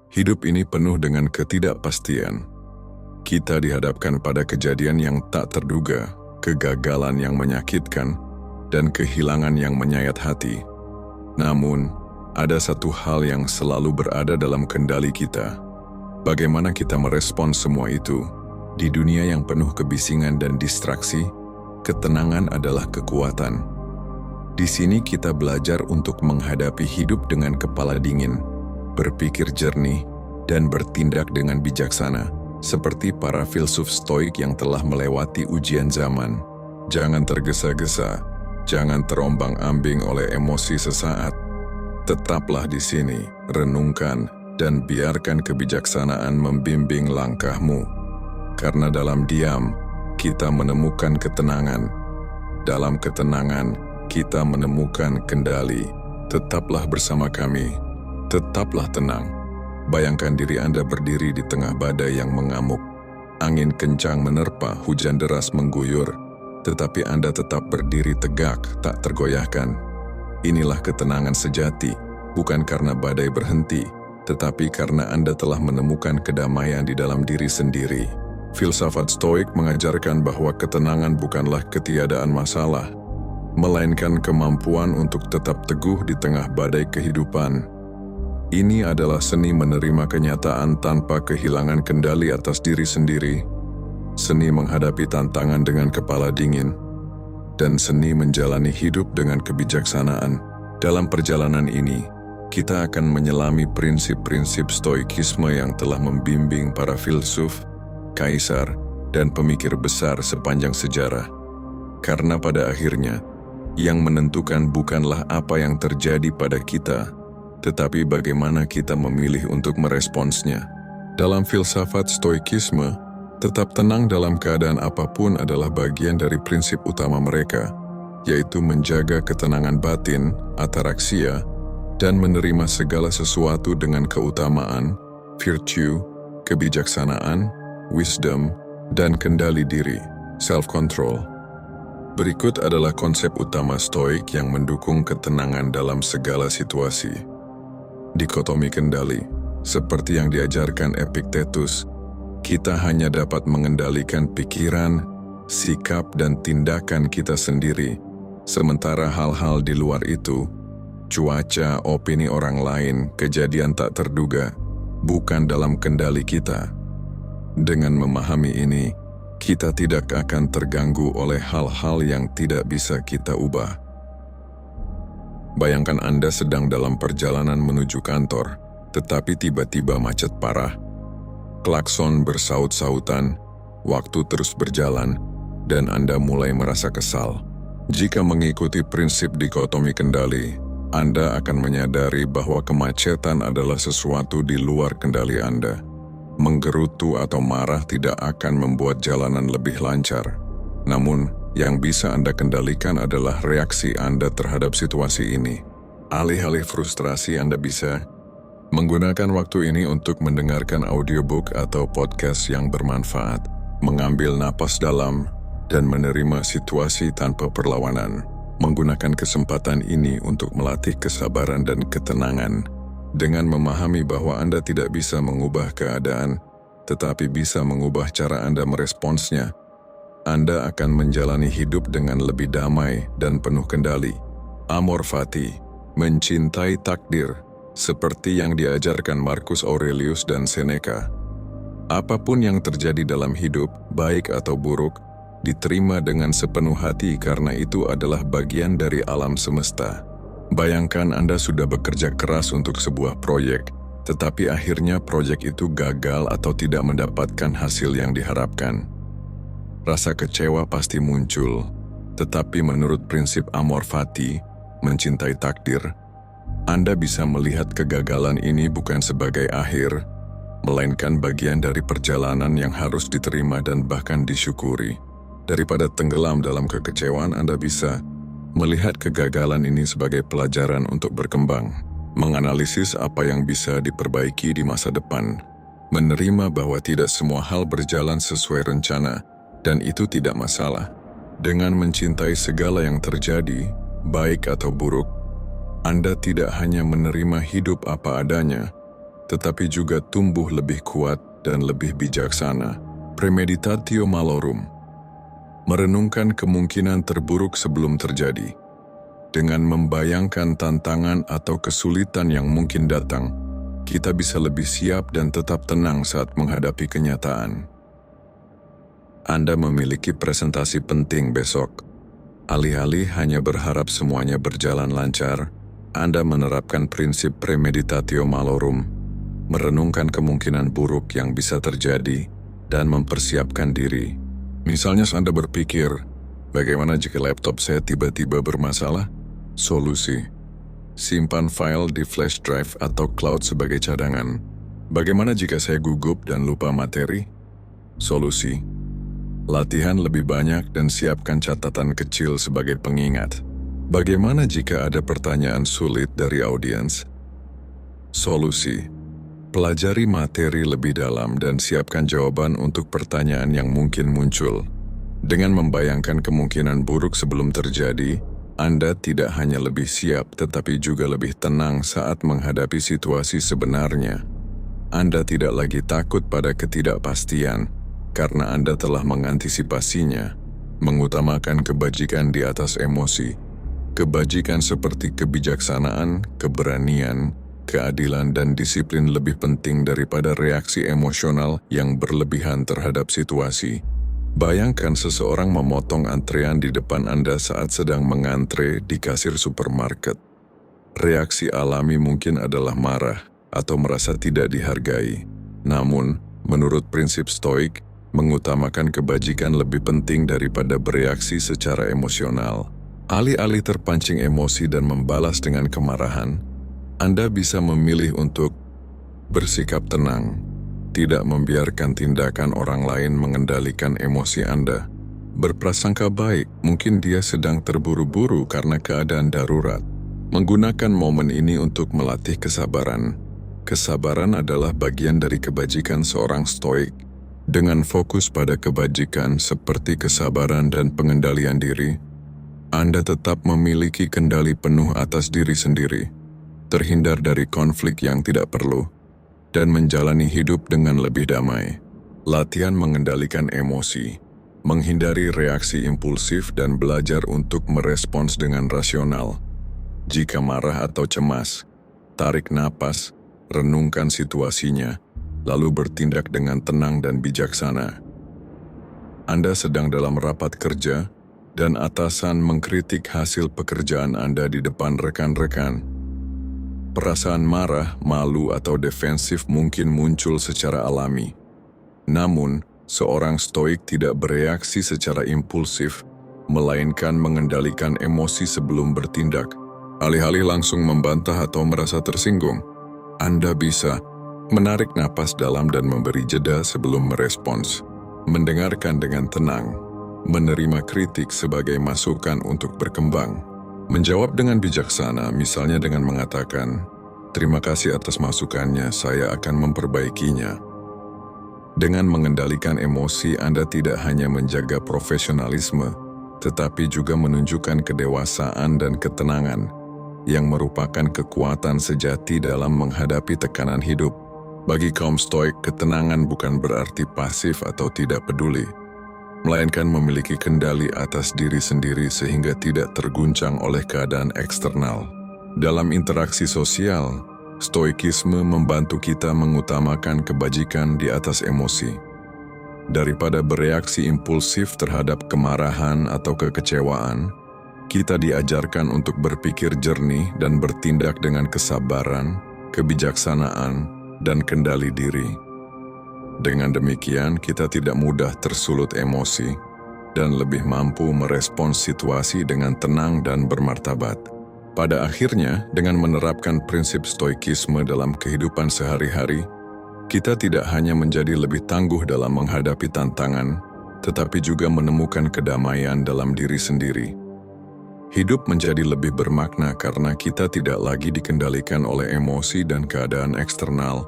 Hidup ini penuh dengan ketidakpastian. Kita dihadapkan pada kejadian yang tak terduga, kegagalan yang menyakitkan, dan kehilangan yang menyayat hati. Namun, ada satu hal yang selalu berada dalam kendali kita. Bagaimana kita merespons semua itu? Di dunia yang penuh kebisingan dan distraksi, ketenangan adalah kekuatan. Di sini kita belajar untuk menghadapi hidup dengan kepala dingin, berpikir jernih, dan bertindak dengan bijaksana, seperti para filsuf stoik yang telah melewati ujian zaman. Jangan tergesa-gesa, jangan terombang-ambing oleh emosi sesaat. Tetaplah di sini, renungkan, dan biarkan kebijaksanaan membimbing langkahmu. Karena dalam diam, kita menemukan ketenangan. Dalam ketenangan, kita menemukan kendali. Tetaplah bersama kami, tetaplah tenang. Bayangkan diri Anda berdiri di tengah badai yang mengamuk. Angin kencang menerpa, hujan deras mengguyur, tetapi Anda tetap berdiri tegak, tak tergoyahkan. Inilah ketenangan sejati, bukan karena badai berhenti, tetapi karena Anda telah menemukan kedamaian di dalam diri sendiri. Filsafat Stoik mengajarkan bahwa ketenangan bukanlah ketiadaan masalah, melainkan kemampuan untuk tetap teguh di tengah badai kehidupan. Ini adalah seni menerima kenyataan tanpa kehilangan kendali atas diri sendiri, seni menghadapi tantangan dengan kepala dingin, dan seni menjalani hidup dengan kebijaksanaan. Dalam perjalanan ini, kita akan menyelami prinsip-prinsip stoikisme yang telah membimbing para filsuf, kaisar, dan pemikir besar sepanjang sejarah. Karena pada akhirnya, yang menentukan bukanlah apa yang terjadi pada kita, tetapi bagaimana kita memilih untuk meresponsnya. Dalam filsafat stoikisme, tetap tenang dalam keadaan apapun adalah bagian dari prinsip utama mereka, yaitu menjaga ketenangan batin, ataraxia, dan menerima segala sesuatu dengan keutamaan, virtue, kebijaksanaan, wisdom, dan kendali diri, self-control. Berikut adalah konsep utama Stoik yang mendukung ketenangan dalam segala situasi. Dikotomi kendali, seperti yang diajarkan Epictetus, kita hanya dapat mengendalikan pikiran, sikap, dan tindakan kita sendiri, sementara hal-hal di luar itu, cuaca, opini orang lain, kejadian tak terduga, bukan dalam kendali kita. Dengan memahami ini, kita tidak akan terganggu oleh hal-hal yang tidak bisa kita ubah. Bayangkan Anda sedang dalam perjalanan menuju kantor, tetapi tiba-tiba macet parah. Klakson bersaut-sautan, waktu terus berjalan, dan Anda mulai merasa kesal. Jika mengikuti prinsip dikotomi kendali, Anda akan menyadari bahwa kemacetan adalah sesuatu di luar kendali Anda. Menggerutu atau marah tidak akan membuat jalanan lebih lancar. Namun, yang bisa Anda kendalikan adalah reaksi Anda terhadap situasi ini. Alih-alih frustrasi, Anda bisa menggunakan waktu ini untuk mendengarkan audiobook atau podcast yang bermanfaat, mengambil napas dalam, dan menerima situasi tanpa perlawanan. Menggunakan kesempatan ini untuk melatih kesabaran dan ketenangan. Dengan memahami bahwa Anda tidak bisa mengubah keadaan, tetapi bisa mengubah cara Anda meresponsnya, Anda akan menjalani hidup dengan lebih damai dan penuh kendali. Amor fati, mencintai takdir, seperti yang diajarkan Marcus Aurelius dan Seneca. Apapun yang terjadi dalam hidup, baik atau buruk, diterima dengan sepenuh hati karena itu adalah bagian dari alam semesta. Bayangkan Anda sudah bekerja keras untuk sebuah proyek, tetapi akhirnya proyek itu gagal atau tidak mendapatkan hasil yang diharapkan. Rasa kecewa pasti muncul, tetapi menurut prinsip amor fati, mencintai takdir, Anda bisa melihat kegagalan ini bukan sebagai akhir, melainkan bagian dari perjalanan yang harus diterima dan bahkan disyukuri. Daripada tenggelam dalam kekecewaan, Anda bisa melihat kegagalan ini sebagai pelajaran untuk berkembang, menganalisis apa yang bisa diperbaiki di masa depan, menerima bahwa tidak semua hal berjalan sesuai rencana, dan itu tidak masalah. Dengan mencintai segala yang terjadi, baik atau buruk, Anda tidak hanya menerima hidup apa adanya, tetapi juga tumbuh lebih kuat dan lebih bijaksana. Premeditatio malorum. Merenungkan kemungkinan terburuk sebelum terjadi. Dengan membayangkan tantangan atau kesulitan yang mungkin datang, kita bisa lebih siap dan tetap tenang saat menghadapi kenyataan. Anda memiliki presentasi penting besok. Alih-alih hanya berharap semuanya berjalan lancar, Anda menerapkan prinsip premeditatio malorum, merenungkan kemungkinan buruk yang bisa terjadi, dan mempersiapkan diri. Misalnya Anda berpikir, bagaimana jika laptop saya tiba-tiba bermasalah? Solusi: simpan file di flash drive atau cloud sebagai cadangan. Bagaimana jika saya gugup dan lupa materi? Solusi: latihan lebih banyak dan siapkan catatan kecil sebagai pengingat. Bagaimana jika ada pertanyaan sulit dari audiens? Solusi: pelajari materi lebih dalam dan siapkan jawaban untuk pertanyaan yang mungkin muncul. Dengan membayangkan kemungkinan buruk sebelum terjadi, Anda tidak hanya lebih siap tetapi juga lebih tenang saat menghadapi situasi sebenarnya. Anda tidak lagi takut pada ketidakpastian karena Anda telah mengantisipasinya, mengutamakan kebajikan di atas emosi. Kebajikan seperti kebijaksanaan, keberanian, keadilan, dan disiplin lebih penting daripada reaksi emosional yang berlebihan terhadap situasi. Bayangkan seseorang memotong antrean di depan Anda saat sedang mengantre di kasir supermarket. Reaksi alami mungkin adalah marah atau merasa tidak dihargai. Namun, menurut prinsip stoik, mengutamakan kebajikan lebih penting daripada bereaksi secara emosional. Alih-alih terpancing emosi dan membalas dengan kemarahan, Anda bisa memilih untuk bersikap tenang, tidak membiarkan tindakan orang lain mengendalikan emosi Anda. Berprasangka baik, mungkin dia sedang terburu-buru karena keadaan darurat. Menggunakan momen ini untuk melatih kesabaran. Kesabaran adalah bagian dari kebajikan seorang stoik. Dengan fokus pada kebajikan seperti kesabaran dan pengendalian diri, Anda tetap memiliki kendali penuh atas diri sendiri, terhindar dari konflik yang tidak perlu, dan menjalani hidup dengan lebih damai. Latihan mengendalikan emosi, menghindari reaksi impulsif dan belajar untuk merespons dengan rasional. Jika marah atau cemas, tarik napas, renungkan situasinya, lalu bertindak dengan tenang dan bijaksana. Anda sedang dalam rapat kerja, dan atasan mengkritik hasil pekerjaan Anda di depan rekan-rekan. Perasaan marah, malu, atau defensif mungkin muncul secara alami. Namun, seorang stoik tidak bereaksi secara impulsif, melainkan mengendalikan emosi sebelum bertindak. Alih-alih langsung membantah atau merasa tersinggung, Anda bisa menarik napas dalam dan memberi jeda sebelum merespons, mendengarkan dengan tenang, menerima kritik sebagai masukan untuk berkembang. Menjawab dengan bijaksana, misalnya dengan mengatakan, "Terima kasih atas masukannya, saya akan memperbaikinya." Dengan mengendalikan emosi, Anda tidak hanya menjaga profesionalisme, tetapi juga menunjukkan kedewasaan dan ketenangan, yang merupakan kekuatan sejati dalam menghadapi tekanan hidup. Bagi kaum stoik, ketenangan bukan berarti pasif atau tidak peduli, melainkan memiliki kendali atas diri sendiri sehingga tidak terguncang oleh keadaan eksternal. Dalam interaksi sosial, stoikisme membantu kita mengutamakan kebajikan di atas emosi. Daripada bereaksi impulsif terhadap kemarahan atau kekecewaan, kita diajarkan untuk berpikir jernih dan bertindak dengan kesabaran, kebijaksanaan, dan kendali diri. Dengan demikian, kita tidak mudah tersulut emosi dan lebih mampu merespons situasi dengan tenang dan bermartabat. Pada akhirnya, dengan menerapkan prinsip stoikisme dalam kehidupan sehari-hari, kita tidak hanya menjadi lebih tangguh dalam menghadapi tantangan, tetapi juga menemukan kedamaian dalam diri sendiri. Hidup menjadi lebih bermakna karena kita tidak lagi dikendalikan oleh emosi dan keadaan eksternal,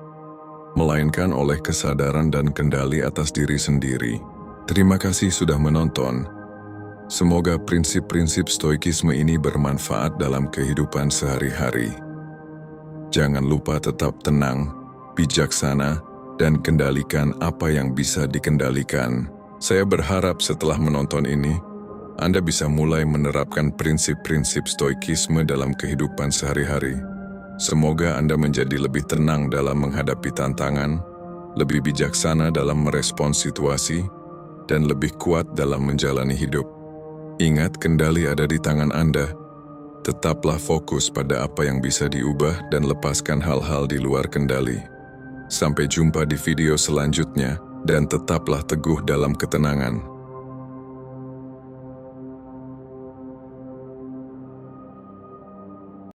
melainkan oleh kesadaran dan kendali atas diri sendiri. Terima kasih sudah menonton. Semoga prinsip-prinsip stoikisme ini bermanfaat dalam kehidupan sehari-hari. Jangan lupa tetap tenang, bijaksana, dan kendalikan apa yang bisa dikendalikan. Saya berharap setelah menonton ini, Anda bisa mulai menerapkan prinsip-prinsip stoikisme dalam kehidupan sehari-hari. Semoga Anda menjadi lebih tenang dalam menghadapi tantangan, lebih bijaksana dalam merespons situasi, dan lebih kuat dalam menjalani hidup. Ingat, kendali ada di tangan Anda. Tetaplah fokus pada apa yang bisa diubah dan lepaskan hal-hal di luar kendali. Sampai jumpa di video selanjutnya, dan tetaplah teguh dalam ketenangan.